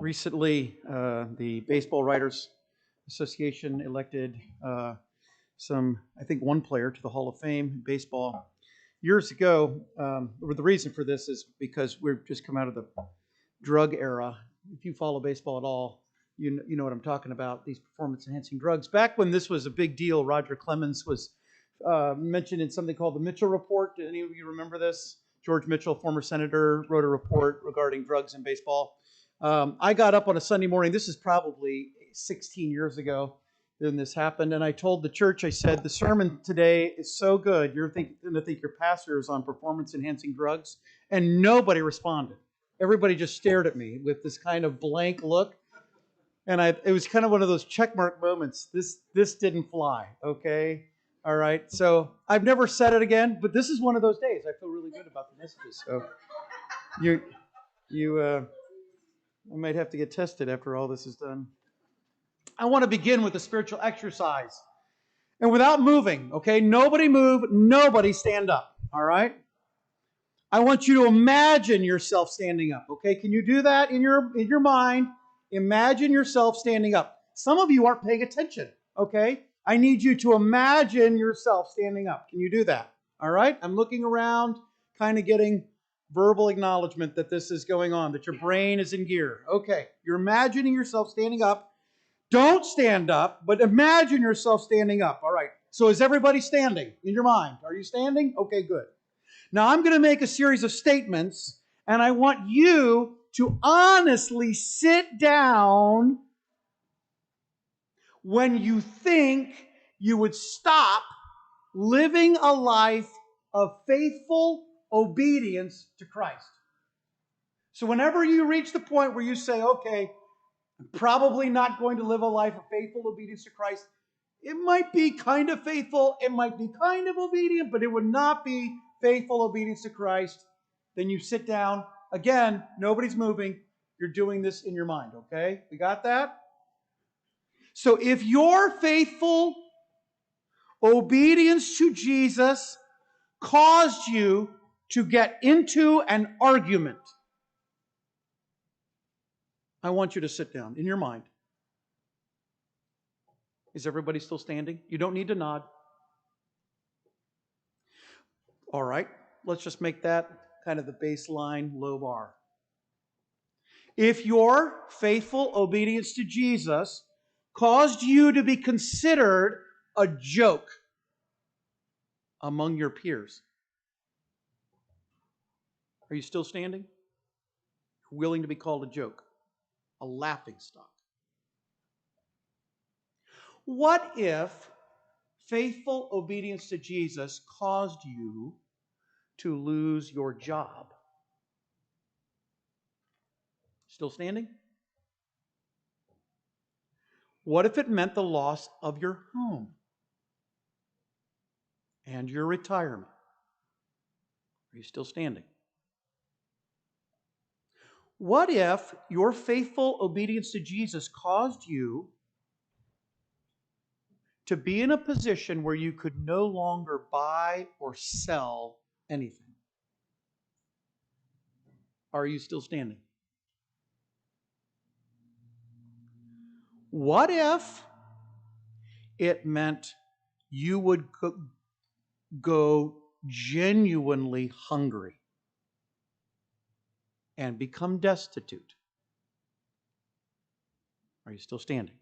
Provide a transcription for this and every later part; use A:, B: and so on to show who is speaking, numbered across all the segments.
A: Recently, the Baseball Writers Association elected one player to the Hall of Fame in baseball. Years ago, the reason for this is because we've just come out of the drug era. If you follow baseball at all, you know what I'm talking about, these performance-enhancing drugs. Back when this was a big deal, Roger Clemens was mentioned in something called the Mitchell Report. Do any of you remember this? George Mitchell, former senator, wrote a report regarding drugs in baseball. I got up on a Sunday morning, this is probably 16 years ago when this happened, and I told the church, I said, the sermon today is so good, you're going to think your pastor is on performance-enhancing drugs, and nobody responded. Everybody just stared at me with this kind of blank look, and it was kind of one of those checkmark moments. This didn't fly, okay? All right, so I've never said it again, but this is one of those days. I feel really good about the messages. So I might have to get tested after all this is done. I want to begin with a spiritual exercise. And without moving, okay? Nobody move, nobody stand up, all right? I want you to imagine yourself standing up, okay? Can you do that in your mind? Imagine yourself standing up. Some of you aren't paying attention, okay? I need you to imagine yourself standing up. Can you do that? All right? I'm looking around, kind of getting verbal acknowledgement that this is going on, that your brain is in gear. Okay, you're imagining yourself standing up. Don't stand up, but imagine yourself standing up. All right, so is everybody standing in your mind? Are you standing? Okay, good. Now I'm going to make a series of statements, and I want you to honestly sit down when you think you would stop living a life of faithful obedience to Christ. So whenever you reach the point where you say, okay, I'm probably not going to live a life of faithful obedience to Christ, it might be kind of faithful, it might be kind of obedient, but it would not be faithful obedience to Christ, then you sit down. Again, nobody's moving. You're doing this in your mind, okay? We got that? So if your faithful obedience to Jesus caused you to get into an argument, I want you to sit down in your mind. Is everybody still standing? You don't need to nod. All right, let's just make that kind of the baseline low bar. If your faithful obedience to Jesus caused you to be considered a joke among your peers, are you still standing? Willing to be called a joke, a laughingstock? What if faithful obedience to Jesus caused you to lose your job? Still standing? What if it meant the loss of your home and your retirement? Are you still standing? What if your faithful obedience to Jesus caused you to be in a position where you could no longer buy or sell anything? Are you still standing? What if it meant you would go genuinely hungry and become destitute? Are you still standing?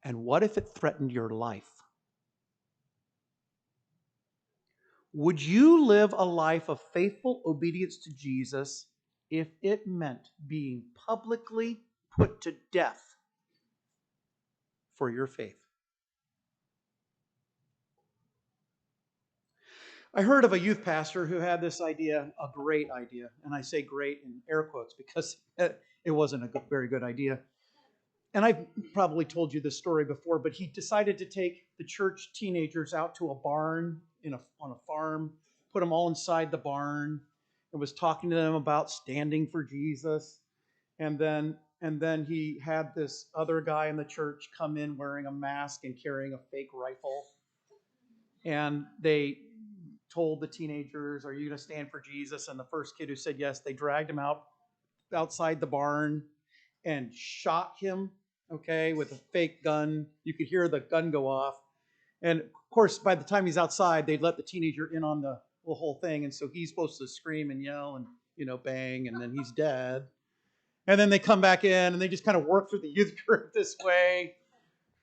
A: And what if it threatened your life? Would you live a life of faithful obedience to Jesus if it meant being publicly put to death for your faith? I heard of a youth pastor who had this idea, a great idea, and I say great in air quotes because it wasn't a very good idea. And I've probably told you this story before, but he decided to take the church teenagers out to a barn on a farm, put them all inside the barn, and was talking to them about standing for Jesus. And then he had this other guy in the church come in wearing a mask and carrying a fake rifle. And they told the teenagers, "Are you going to stand for Jesus?" And the first kid who said yes, they dragged him out outside the barn and shot him, okay, with a fake gun. You could hear the gun go off. And of course, by the time he's outside, they'd let the teenager in on the whole thing. And so he's supposed to scream and yell and, bang, and then he's dead. And then they come back in and they just kind of work through the youth group this way.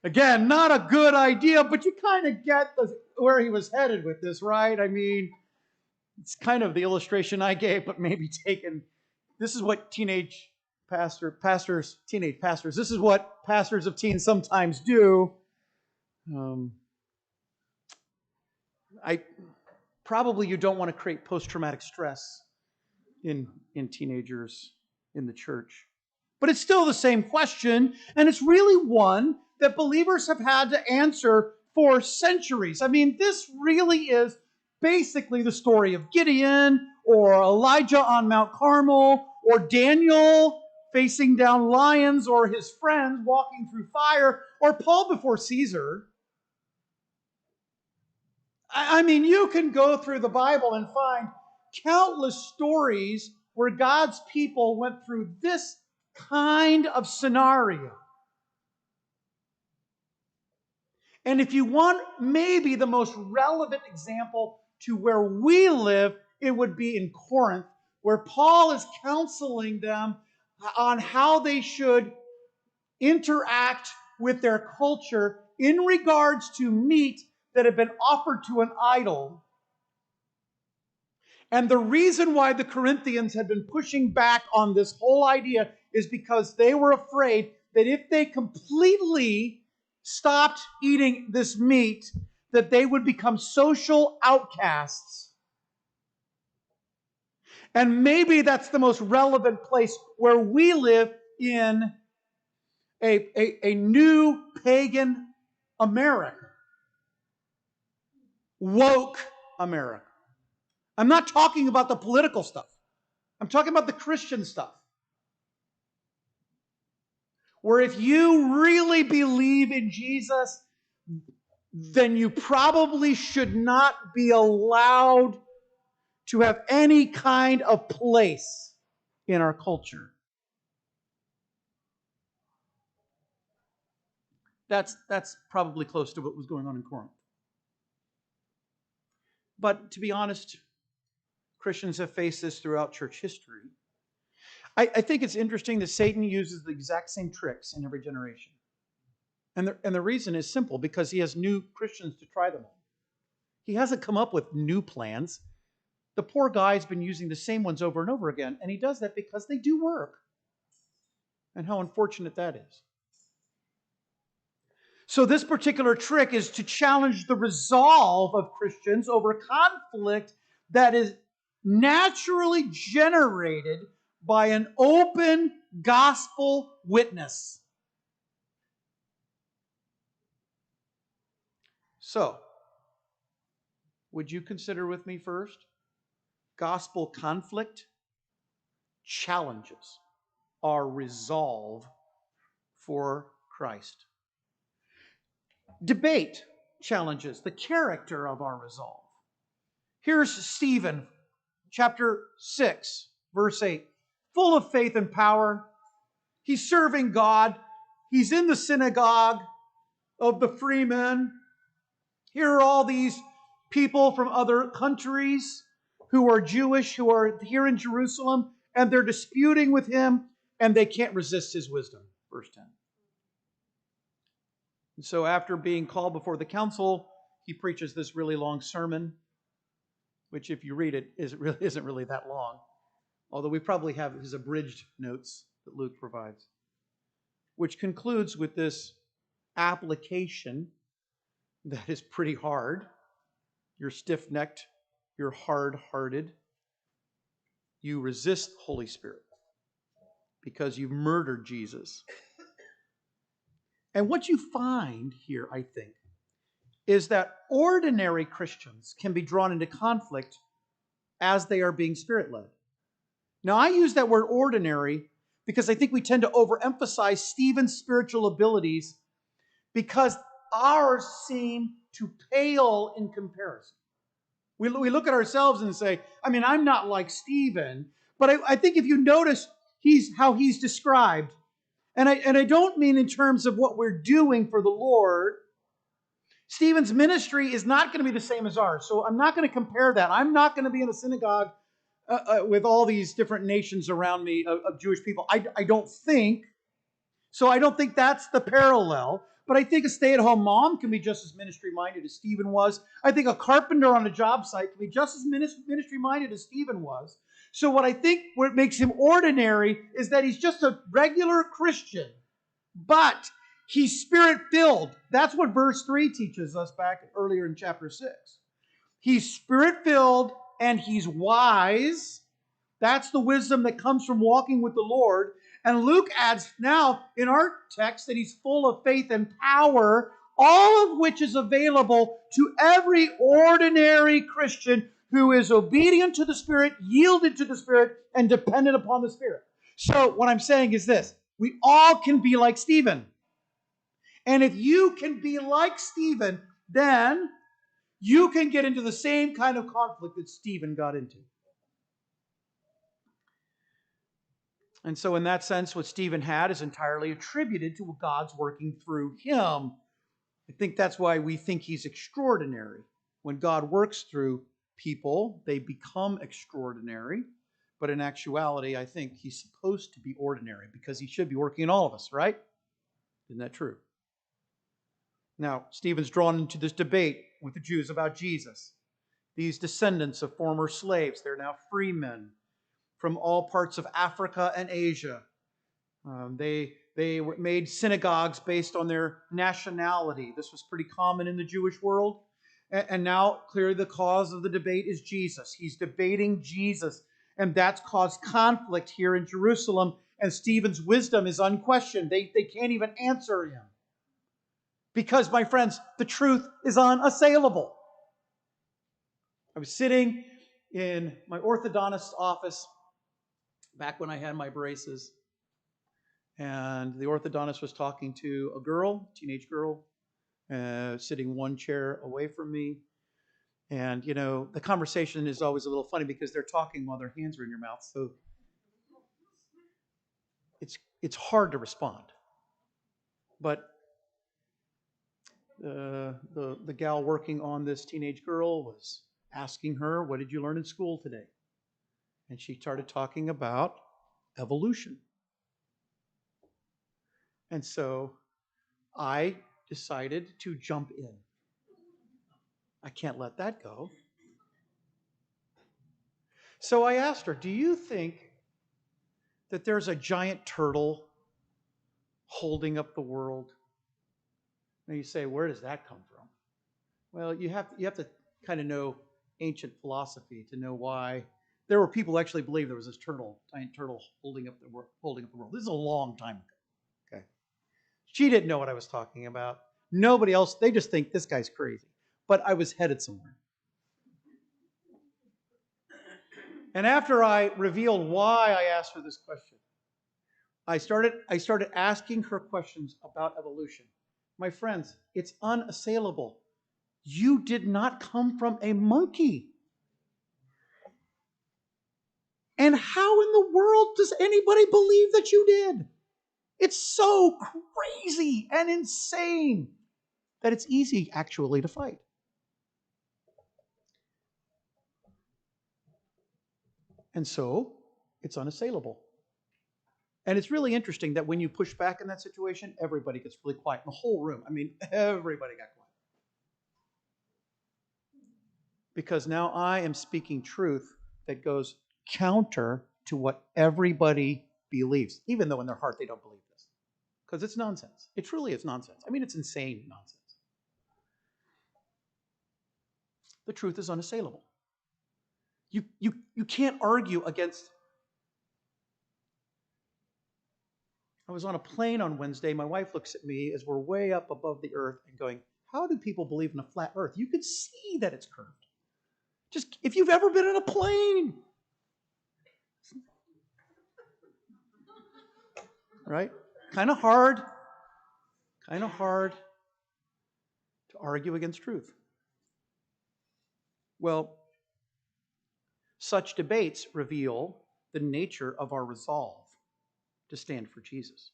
A: Again, not a good idea, but you kind of get where he was headed with this, right? I mean, it's kind of the illustration I gave, but maybe taken. This is what teenage pastors, this is what pastors of teens sometimes do. You don't want to create post-traumatic stress in teenagers in the church. But it's still the same question, and it's really one that believers have had to answer for centuries. I mean, this really is basically the story of Gideon, or Elijah on Mount Carmel, or Daniel facing down lions, or his friends walking through fire, or Paul before Caesar. I mean, you can go through the Bible and find countless stories where God's people went through this kind of scenario. And if you want maybe the most relevant example to where we live, it would be in Corinth, where Paul is counseling them on how they should interact with their culture in regards to meat that had been offered to an idol. And the reason why the Corinthians had been pushing back on this whole idea is because they were afraid that if they completely stopped eating this meat, that they would become social outcasts. And maybe that's the most relevant place where we live in a new pagan America. Woke America. I'm not talking about the political stuff. I'm talking about the Christian stuff. Where if you really believe in Jesus, then you probably should not be allowed to have any kind of place in our culture. That's probably close to what was going on in Corinth. But to be honest, Christians have faced this throughout church history. I think it's interesting that Satan uses the exact same tricks in every generation. And the reason is simple, because he has new Christians to try them on. He hasn't come up with new plans. The poor guy's been using the same ones over and over again, and he does that because they do work. And how unfortunate that is. So this particular trick is to challenge the resolve of Christians over conflict that is naturally generated by an open gospel witness. So, would you consider with me first? Gospel conflict challenges our resolve for Christ. Debate challenges the character of our resolve. Here's Stephen, chapter 6, verse 8. Full of faith and power. He's serving God. He's in the synagogue of the freemen. Here are all these people from other countries who are Jewish, who are here in Jerusalem, and they're disputing with him, and they can't resist his wisdom. Verse 10. And so after being called before the council, he preaches this really long sermon, which if you read it, isn't really that long. Although we probably have his abridged notes that Luke provides, which concludes with this application that is pretty hard. You're stiff-necked, you're hard-hearted, you resist the Holy Spirit because you've murdered Jesus. And what you find here, I think, is that ordinary Christians can be drawn into conflict as they are being Spirit-led. Now, I use that word ordinary because I think we tend to overemphasize Stephen's spiritual abilities because ours seem to pale in comparison. We look at ourselves and say, I'm not like Stephen, but I think if you notice, how he's described. And I don't mean in terms of what we're doing for the Lord. Stephen's ministry is not going to be the same as ours. So I'm not going to compare that. I'm not going to be in a synagogue with all these different nations around me of Jewish people. I don't think. So I don't think that's the parallel. But I think a stay-at-home mom can be just as ministry-minded as Stephen was. I think a carpenter on a job site can be just as ministry-minded as Stephen was. So what makes him ordinary is that he's just a regular Christian, but he's Spirit-filled. That's what verse 3 teaches us back earlier in chapter 6. He's Spirit-filled and he's wise. That's the wisdom that comes from walking with the Lord. And Luke adds now in our text that he's full of faith and power, all of which is available to every ordinary Christian who is obedient to the Spirit, yielded to the Spirit, and dependent upon the Spirit. So what I'm saying is this: we all can be like Stephen. And if you can be like Stephen, then you can get into the same kind of conflict that Stephen got into. And so in that sense, what Stephen had is entirely attributed to God's working through him. I think that's why we think he's extraordinary. When God works through people, they become extraordinary. But in actuality, I think he's supposed to be ordinary because he should be working in all of us, right? Isn't that true? Now, Stephen's drawn into this debate with the Jews about Jesus. These descendants of former slaves, they're now free men from all parts of Africa and Asia. They made synagogues based on their nationality. This was pretty common in the Jewish world. And now, clearly, the cause of the debate is Jesus. He's debating Jesus. And that's caused conflict here in Jerusalem. And Stephen's wisdom is unquestioned. They can't even answer him. Because, my friends, the truth is unassailable. I was sitting in my orthodontist's office back when I had my braces. And the orthodontist was talking to a girl, teenage girl, sitting one chair away from me. And, the conversation is always a little funny because they're talking while their hands are in your mouth. So it's hard to respond. But the gal working on this teenage girl was asking her, "What did you learn in school today?" And she started talking about evolution. And so I decided to jump in. I can't let that go. So I asked her, "Do you think that there's a giant turtle holding up the world?" And you say, "Where does that come from?" Well, you have to kind of know ancient philosophy to know why there were people who actually believed there was this giant turtle holding up the world. This is a long time ago. Okay, she didn't know what I was talking about. Nobody else. They just think this guy's crazy. But I was headed somewhere. And after I revealed why I asked her this question, I started asking her questions about evolution. My friends, it's unassailable. You did not come from a monkey. And how in the world does anybody believe that you did? It's so crazy and insane that it's easy actually to fight. And so it's unassailable. And it's really interesting that when you push back in that situation, everybody gets really quiet in the whole room. I mean, everybody got quiet. Because now I am speaking truth that goes counter to what everybody believes, even though in their heart they don't believe this. Because it's nonsense. It truly is nonsense. I mean, it's insane nonsense. The truth is unassailable. You can't argue against. I was on a plane on Wednesday. My wife looks at me as we're way up above the earth and going, "How do people believe in a flat earth? You could see that it's curved. Just if you've ever been in a plane." Right? Kind of hard to argue against truth. Well, such debates reveal the nature of our resolve. to stand for Jesus.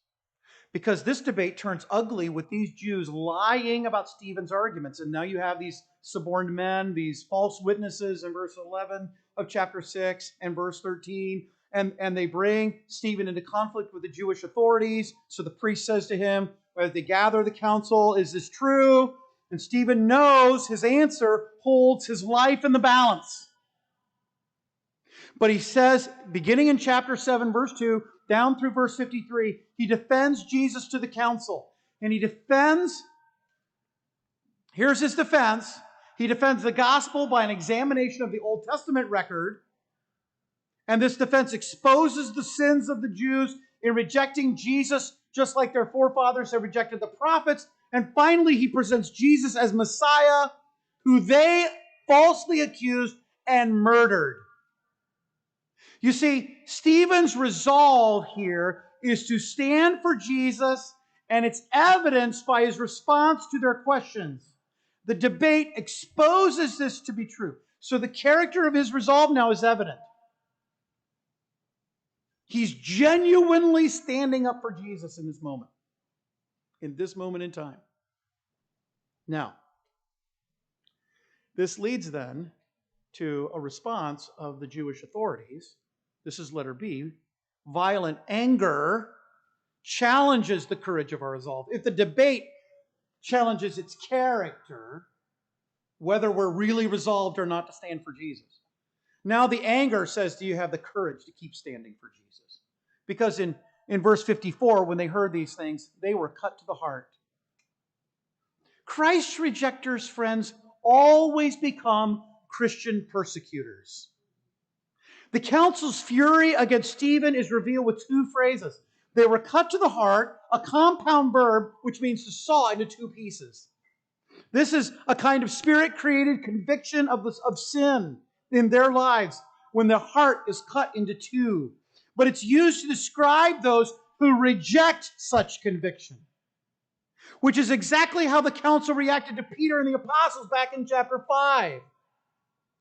A: Because this debate turns ugly with these Jews lying about Stephen's arguments. And now you have these suborned men, these false witnesses in verse 11 of chapter 6 and verse 13. And they bring Stephen into conflict with the Jewish authorities. So the priest says to him, as they gather the council, is this true? And Stephen knows his answer holds his life in the balance. But he says, beginning in chapter 7, verse 2, down through verse 53, he defends Jesus to the council. And he defends, here's his defense. He defends the gospel by an examination of the Old Testament record. And this defense exposes the sins of the Jews in rejecting Jesus, just like their forefathers have rejected the prophets. And finally, he presents Jesus as Messiah, who they falsely accused and murdered. You see, Stephen's resolve here is to stand for Jesus, and it's evidenced by his response to their questions. The debate exposes this to be true. So the character of his resolve now is evident. He's genuinely standing up for Jesus in this moment in time. Now, this leads then to a response of the Jewish authorities. This is letter B. Violent anger challenges the courage of our resolve. If the debate challenges its character, whether we're really resolved or not to stand for Jesus. Now the anger says, do you have the courage to keep standing for Jesus? Because in verse 54, when they heard these things, they were cut to the heart. Christ's rejectors, friends, always become Christian persecutors. The council's fury against Stephen is revealed with two phrases. They were cut to the heart, a compound verb, which means to saw into two pieces. This is a kind of spirit-created conviction of sin in their lives when the heart is cut into two. But it's used to describe those who reject such conviction, which is exactly how the council reacted to Peter and the apostles back in chapter 5.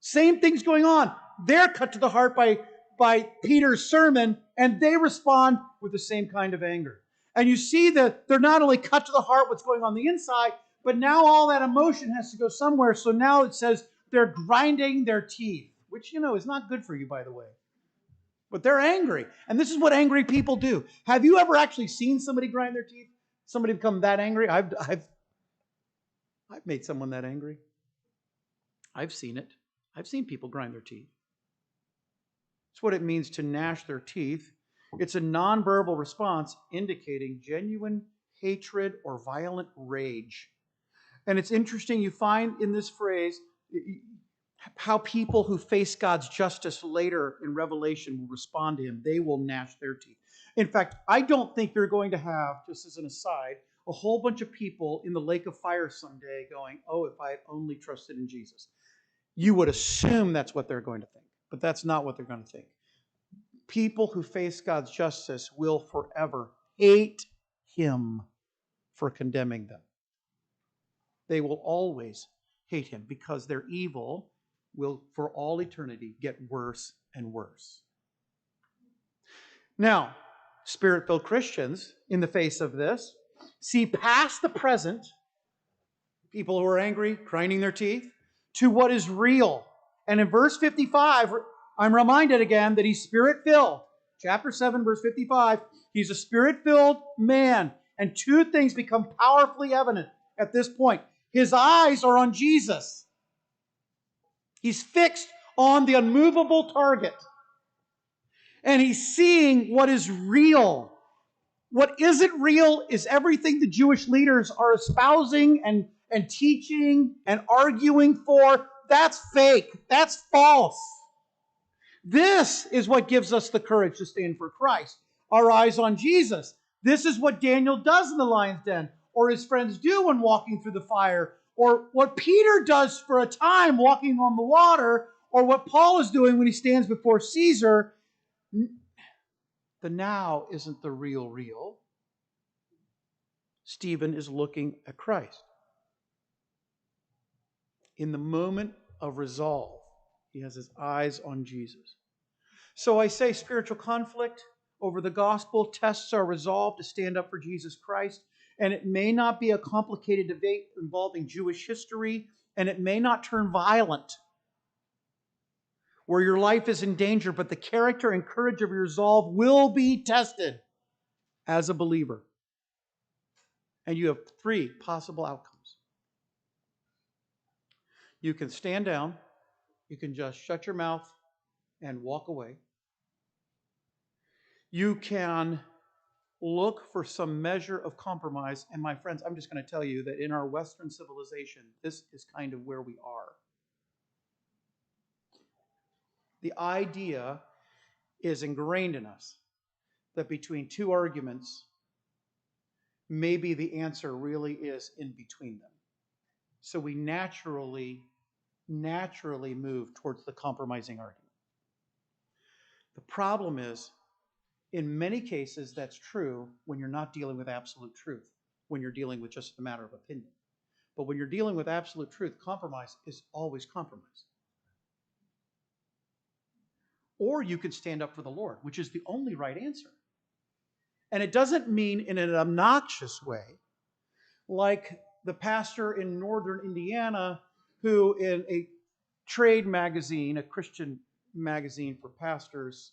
A: Same thing's going on. They're cut to the heart by Peter's sermon, and they respond with the same kind of anger. And you see that they're not only cut to the heart what's going on the inside, but now all that emotion has to go somewhere. So now it says they're grinding their teeth, which, is not good for you, by the way. But they're angry. And this is what angry people do. Have you ever actually seen somebody grind their teeth? Somebody become that angry? I've made someone that angry. I've seen it. I've seen people grind their teeth. It's what it means to gnash their teeth. It's a nonverbal response indicating genuine hatred or violent rage. And it's interesting, you find in this phrase how people who face God's justice later in Revelation will respond to him. They will gnash their teeth. In fact, I don't think you're going to have, just as an aside, a whole bunch of people in the lake of fire someday going, oh, if I had only trusted in Jesus. You would assume that's what they're going to think, but that's not what they're going to think. People who face God's justice will forever hate him for condemning them. They will always hate him because their evil will, for all eternity, get worse and worse. Now, Spirit-filled Christians, in the face of this, see past the present, people who are angry, grinding their teeth, to what is real. And in verse 55, I'm reminded again that he's Spirit-filled. Chapter 7, verse 55, he's a Spirit-filled man. And two things become powerfully evident at this point. His eyes are on Jesus. He's fixed on the unmovable target. And he's seeing what is real. What isn't real is everything the Jewish leaders are espousing and teaching and arguing for. That's fake. That's false. This is what gives us the courage to stand for Christ. Our eyes on Jesus. This is what Daniel does in the lion's den, or his friends do when walking through the fire, or what Peter does for a time walking on the water, or what Paul is doing when he stands before Caesar. The now isn't the real. Stephen is looking at Christ. In the moment of resolve, he has his eyes on Jesus. So I say spiritual conflict, over the gospel tests our resolve to stand up for Jesus Christ. And it may not be a complicated debate involving Jewish history, and it may not turn violent, where your life is in danger, but the character and courage of your resolve will be tested as a believer. And you have three possible outcomes. You can stand down, you can just shut your mouth and walk away. You can look for some measure of compromise. And my friends, I'm just going to tell you that in our Western civilization, this is kind of where we are. The idea is ingrained in us that between two arguments, maybe the answer really is in between them. So we naturally move towards the compromising argument. The problem is, in many cases, that's true when you're not dealing with absolute truth, when you're dealing with just a matter of opinion. But when you're dealing with absolute truth, compromise is always compromise. Or you could stand up for the Lord, which is the only right answer. And it doesn't mean in an obnoxious way, like the pastor in northern Indiana who in a trade magazine, a Christian magazine for pastors,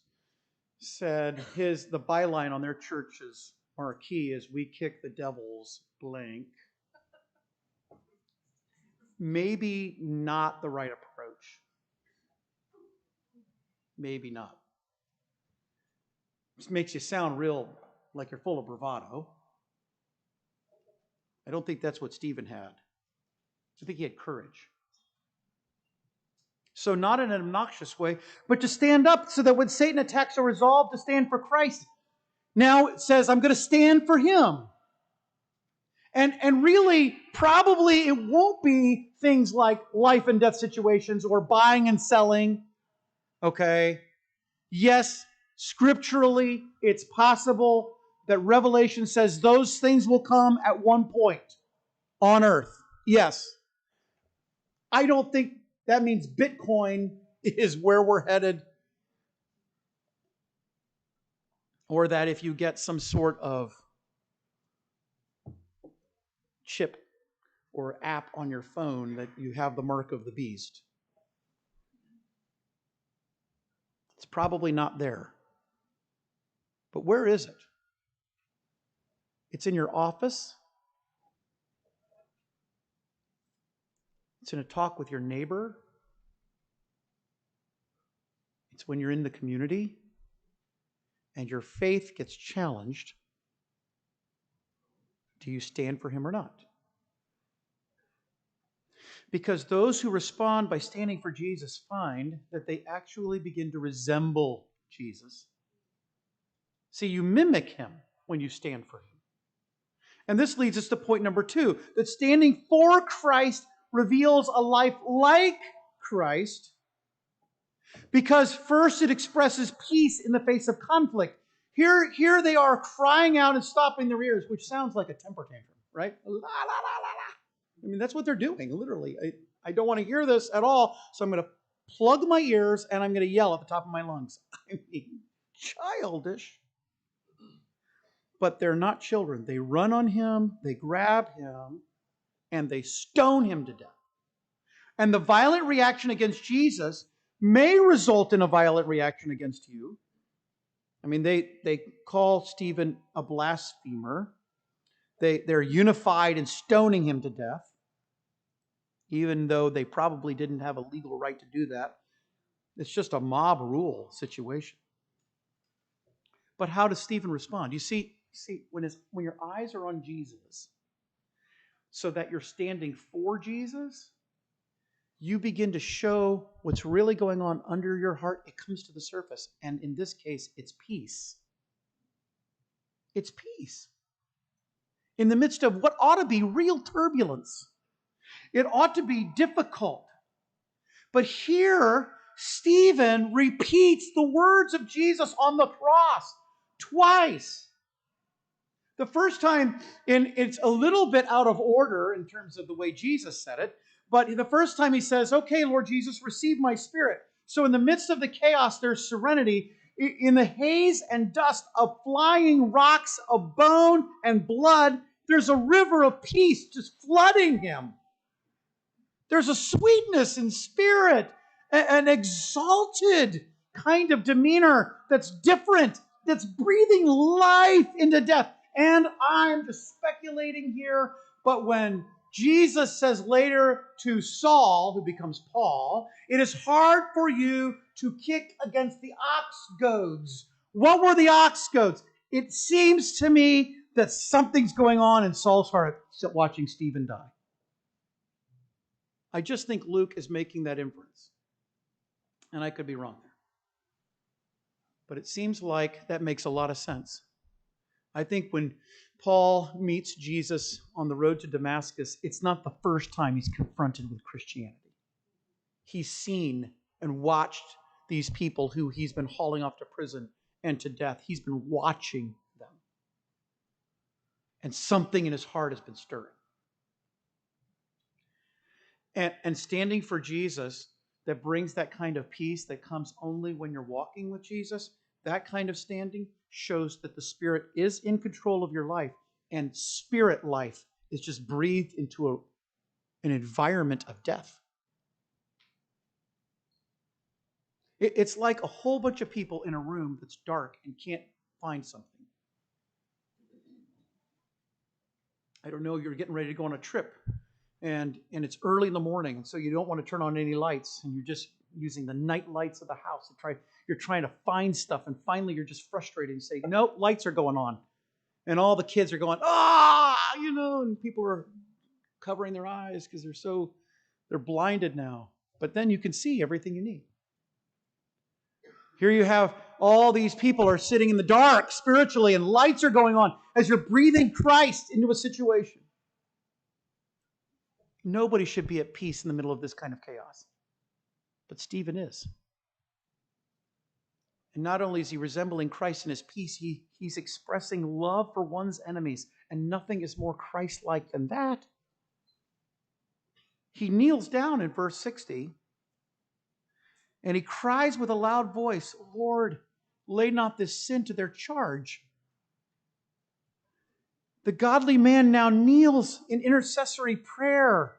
A: said the byline on their church's marquee is, "We kick the devil's blank." Maybe not the right approach. Maybe not. This makes you sound real like you're full of bravado. I don't think that's what Stephen had. I think he had courage. So not in an obnoxious way, but to stand up so that when Satan attacks our resolve to stand for Christ, now it says, I'm going to stand for him. And really, probably it won't be things like life and death situations or buying and selling. Okay? Yes, scripturally, it's possible that Revelation says those things will come at one point on earth. Yes. I don't think that means Bitcoin is where we're headed, or that if you get some sort of chip or app on your phone that you have the mark of the beast. It's probably not there. But where is it? It's in your office. It's in a talk with your neighbor. It's when you're in the community and your faith gets challenged. Do you stand for him or not? Because those who respond by standing for Jesus find that they actually begin to resemble Jesus. See, you mimic him when you stand for him. And this leads us to point number 2, that standing for Christ reveals a life like Christ, because first it expresses peace in the face of conflict. Here they are crying out and stopping their ears, which sounds like a temper tantrum, right? La, la, la, la, la. I mean, that's what they're doing, literally. I don't want to hear this at all, so I'm going to plug my ears and I'm going to yell at the top of my lungs. I mean, childish. But they're not children. They run on him, they grab him, and they stone him to death. And the violent reaction against Jesus may result in a violent reaction against you. I mean, they call Stephen a blasphemer. They're unified in stoning him to death, even though they probably didn't have a legal right to do that. It's just a mob rule situation. But how does Stephen respond? You see, when your eyes are on Jesus, so that you're standing for Jesus, you begin to show what's really going on under your heart. It comes to the surface. And in this case, it's peace. It's peace. In the midst of what ought to be real turbulence. It ought to be difficult. But here, Stephen repeats the words of Jesus on the cross twice. The first time, it's a little bit out of order in terms of the way Jesus said it, but the first time he says, "Okay, Lord Jesus, receive my spirit." So in the midst of the chaos, there's serenity. In the haze and dust of flying rocks of bone and blood, there's a river of peace just flooding him. There's a sweetness in spirit, an exalted kind of demeanor that's different, that's breathing life into death. And I'm just speculating here, but when Jesus says later to Saul, who becomes Paul, it is hard for you to kick against the ox goads. What were the ox goads? It seems to me that something's going on in Saul's heart watching Stephen die. I just think Luke is making that inference. And I could be wrong there. But it seems like that makes a lot of sense. I think when Paul meets Jesus on the road to Damascus, it's not the first time he's confronted with Christianity. He's seen and watched these people who he's been hauling off to prison and to death. He's been watching them. And something in his heart has been stirring. And standing for Jesus that brings that kind of peace that comes only when you're walking with Jesus, that kind of standing shows that the Spirit is in control of your life, and spirit life is just breathed into an environment of death. It's like a whole bunch of people in a room that's dark and can't find something. I don't know, you're getting ready to go on a trip. And it's early in the morning, so you don't want to turn on any lights, and you're just using the night lights of the house. You're trying to find stuff, and finally you're just frustrated and say, nope, lights are going on. And all the kids are going, and people are covering their eyes because they're blinded now. But then you can see everything you need. Here you have all these people are sitting in the dark spiritually, and lights are going on as you're breathing Christ into a situation. Nobody should be at peace in the middle of this kind of chaos. But Stephen is. And not only is he resembling Christ in his peace, he's expressing love for one's enemies. And nothing is more Christ-like than that. He kneels down in verse 60, and he cries with a loud voice, Lord, lay not this sin to their charge. The godly man now kneels in intercessory prayer,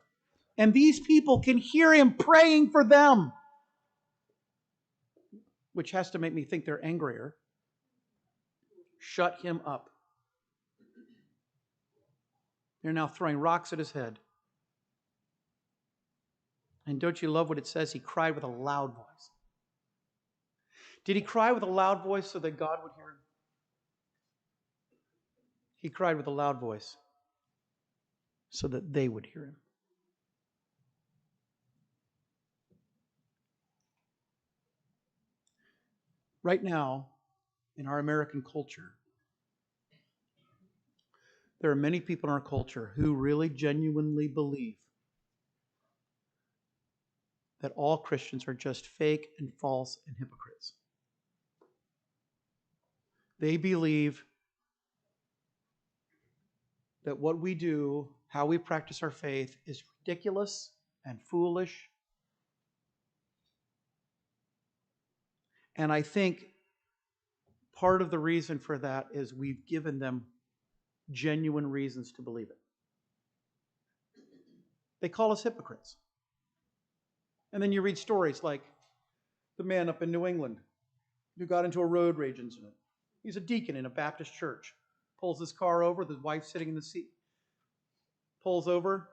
A: and these people can hear him praying for them, which has to make me think they're angrier. Shut him up. They're now throwing rocks at his head. And don't you love what it says? He cried with a loud voice. Did he cry with a loud voice so that God would hear him? He cried with a loud voice so that they would hear him. Right now, in our American culture, there are many people in our culture who really genuinely believe that all Christians are just fake and false and hypocrites. They believe that what we do, how we practice our faith, is ridiculous and foolish. And I think part of the reason for that is we've given them genuine reasons to believe it. They call us hypocrites. And then you read stories like the man up in New England who got into a road rage incident. He's a deacon in a Baptist church. Pulls his car over, the wife sitting in the seat. Pulls over.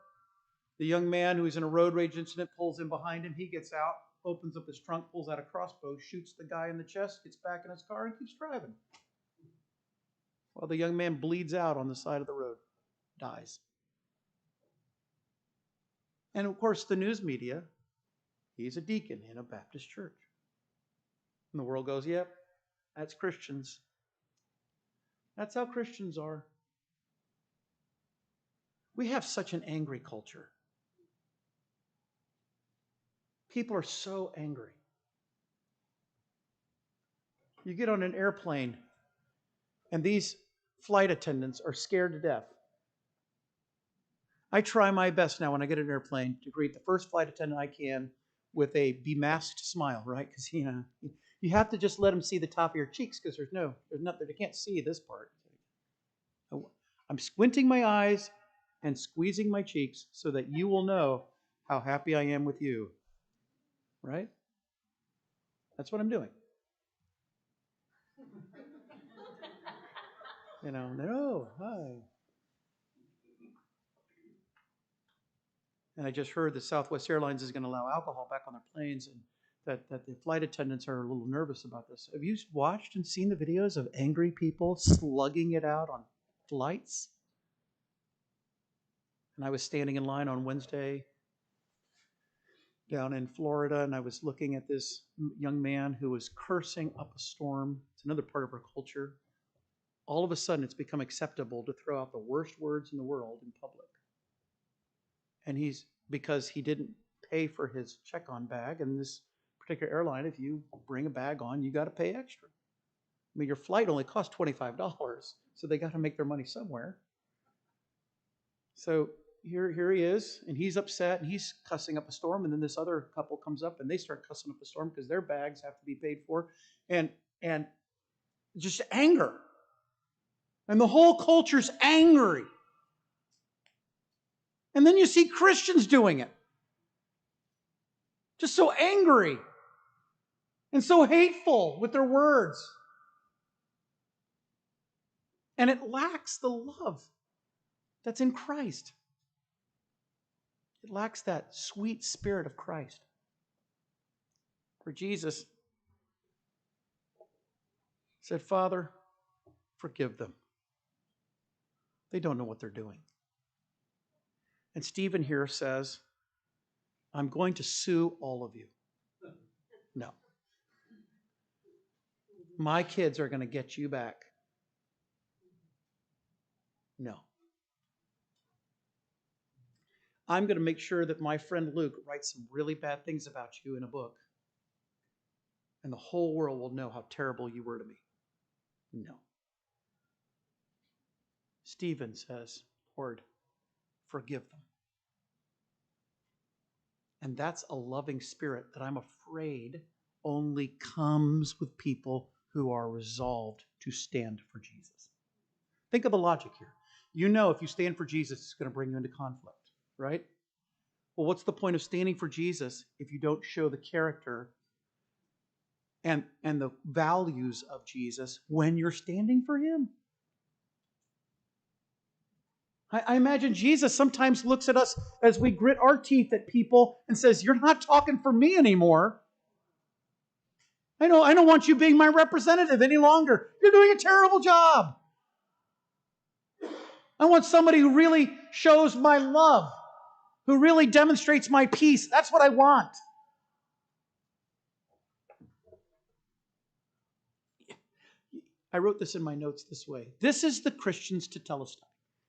A: The young man who's in a road rage incident pulls in behind him. He gets out, opens up his trunk, pulls out a crossbow, shoots the guy in the chest, gets back in his car, and keeps driving. While the young man bleeds out on the side of the road, dies. And of course, the news media, he's a deacon in a Baptist church. And the world goes, yep, that's Christians. That's how Christians are. We have such an angry culture. People are so angry. You get on an airplane, and these flight attendants are scared to death. I try my best now when I get on an airplane to greet the first flight attendant I can with a bemasked smile, right? Because, You have to just let them see the top of your cheeks because there's nothing. They can't see this part. I'm squinting my eyes and squeezing my cheeks so that you will know how happy I am with you. Right? That's what I'm doing. No, hi. And I just heard that Southwest Airlines is going to allow alcohol back on their planes, and that the flight attendants are a little nervous about this. Have you watched and seen the videos of angry people slugging it out on flights? And I was standing in line on Wednesday down in Florida, and I was looking at this young man who was cursing up a storm. It's another part of our culture. All of a sudden, it's become acceptable to throw out the worst words in the world in public. And because he didn't pay for his check-on bag, and this particular airline, if you bring a bag on, you got to pay extra. I mean, your flight only cost $25, so they got to make their money somewhere. So here he is, and he's upset, and he's cussing up a storm, and then this other couple comes up, and they start cussing up a storm because their bags have to be paid for, and just anger. And the whole culture's angry. And then you see Christians doing it. Just so angry and so hateful with their words. And it lacks the love that's in Christ. It lacks that sweet spirit of Christ. For Jesus said, Father, forgive them. They don't know what they're doing. And Stephen here says, I'm going to sue all of you. No. My kids are going to get you back. No. I'm going to make sure that my friend Luke writes some really bad things about you in a book. And the whole world will know how terrible you were to me. No. Stephen says, Lord, forgive them. And that's a loving spirit that I'm afraid only comes with people who are resolved to stand for Jesus. Think of the logic here. You know if you stand for Jesus, it's going to bring you into conflict, right? Well, what's the point of standing for Jesus if you don't show the character and the values of Jesus when you're standing for him? I imagine Jesus sometimes looks at us as we grit our teeth at people and says, you're not talking for me anymore. I don't want you being my representative any longer. You're doing a terrible job. I want somebody who really shows my love, who really demonstrates my peace. That's what I want. I wrote this in my notes this way. This is the Christians to Telestai.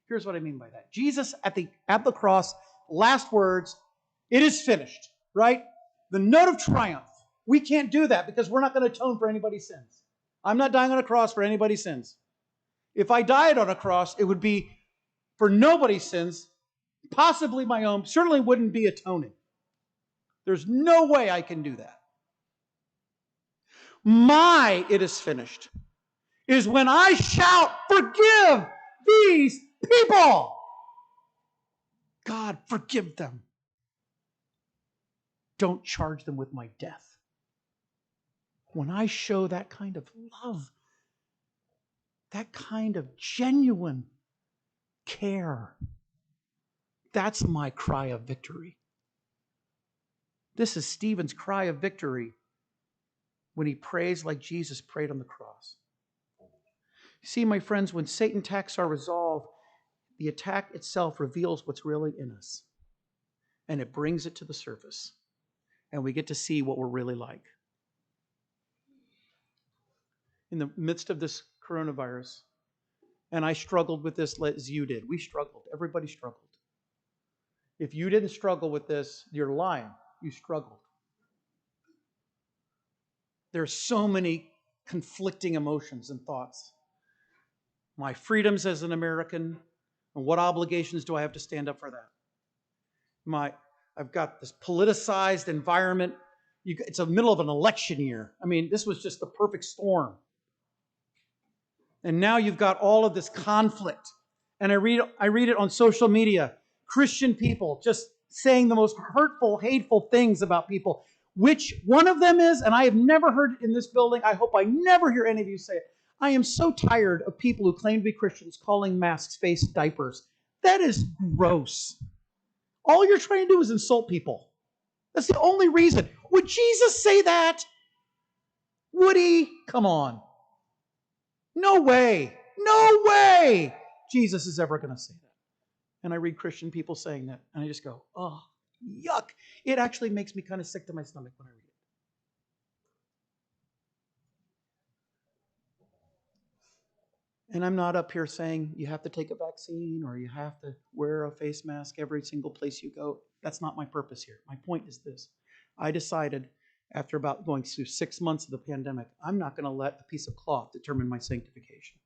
A: Here's what I mean by that. Jesus at the cross, last words, it is finished, right? The note of triumph. We can't do that because we're not going to atone for anybody's sins. I'm not dying on a cross for anybody's sins. If I died on a cross, it would be for nobody's sins, possibly my own, certainly wouldn't be atoning. There's no way I can do that. My it is finished is when I shout, forgive these people. God, forgive them. Don't charge them with my death. When I show that kind of love, that kind of genuine care, that's my cry of victory. This is Stephen's cry of victory when he prays like Jesus prayed on the cross. You see, my friends, when Satan attacks our resolve, the attack itself reveals what's really in us. And it brings it to the surface. And we get to see what we're really like. In the midst of this coronavirus, and I struggled with this as you did. We struggled. Everybody struggled. If you didn't struggle with this, you're lying. You struggled. There's so many conflicting emotions and thoughts. My freedoms as an American, and what obligations do I have to stand up for that? I've got this politicized environment. It's the middle of an election year. I mean, this was just the perfect storm. And now you've got all of this conflict. And I read it on social media. Christian people just saying the most hurtful, hateful things about people. Which one of them is, and I have never heard it in this building. I hope I never hear any of you say it. I am so tired of people who claim to be Christians calling masks face diapers. That is gross. All you're trying to do is insult people. That's the only reason. Would Jesus say that? Would he? Come on. No way. No way Jesus is ever going to say that. And I read Christian people saying that, and I just go, oh, yuck. It actually makes me kind of sick to my stomach when I read it. And I'm not up here saying you have to take a vaccine or you have to wear a face mask every single place you go. That's not my purpose here. My point is this. I decided after about going through 6 months of the pandemic, I'm not going to let a piece of cloth determine my sanctification.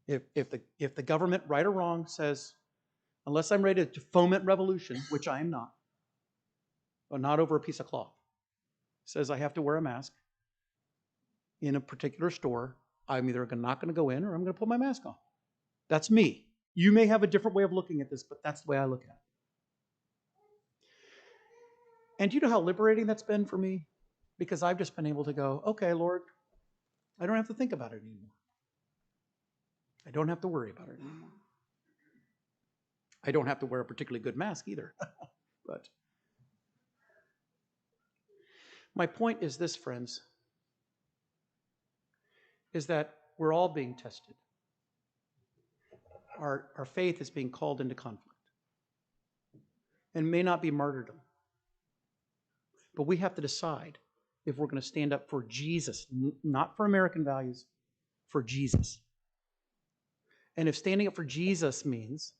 A: If the government, right or wrong, says, unless I'm ready to foment revolution, which I am not, but not over a piece of cloth, says I have to wear a mask in a particular store, I'm either not going to go in or I'm going to put my mask on. That's me. You may have a different way of looking at this, but that's the way I look at it. And do you know how liberating that's been for me? Because I've just been able to go, okay, Lord, I don't have to think about it anymore. I don't have to worry about it anymore. I don't have to wear a particularly good mask either. But my point is this, friends, is that we're all being tested. Our faith is being called into conflict. And may not be martyrdom. But we have to decide if we're going to stand up for Jesus, not for American values, for Jesus. And if standing up for Jesus means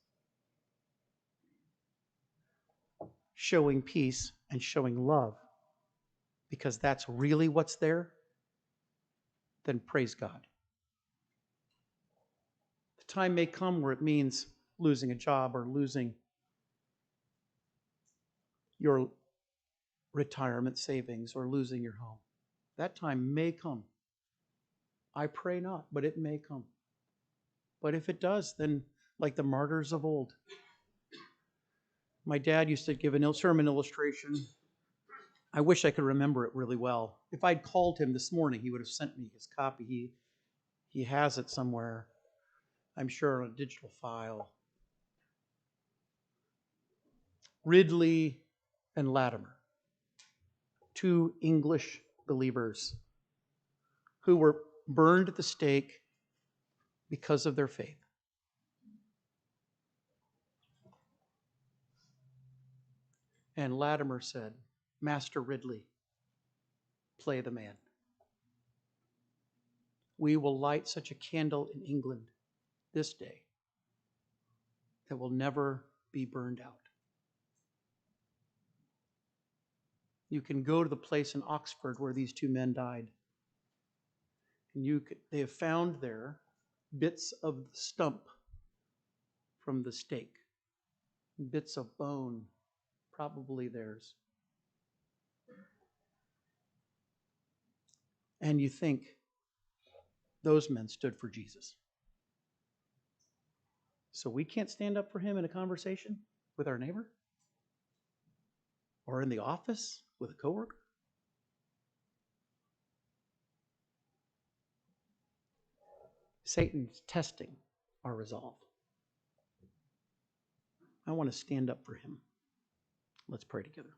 A: showing peace and showing love, because that's really what's there, then praise God. The time may come where it means losing a job or losing your retirement savings or losing your home. That time may come. I pray not, but it may come. But if it does, then like the martyrs of old. My dad used to give a sermon illustration. I wish I could remember it really well. If I'd called him this morning, he would have sent me his copy. He has it somewhere, I'm sure, on a digital file. Ridley and Latimer, two English believers who were burned at the stake because of their faith. And Latimer said, Master Ridley, play the man. We will light such a candle in England this day that will never be burned out. You can go to the place in Oxford where these two men died. And they have found there bits of the stump from the stake, bits of bone, probably theirs. And you think those men stood for Jesus. So we can't stand up for him in a conversation with our neighbor? Or in the office with a coworker? Satan's testing our resolve. I want to stand up for him. Let's pray together.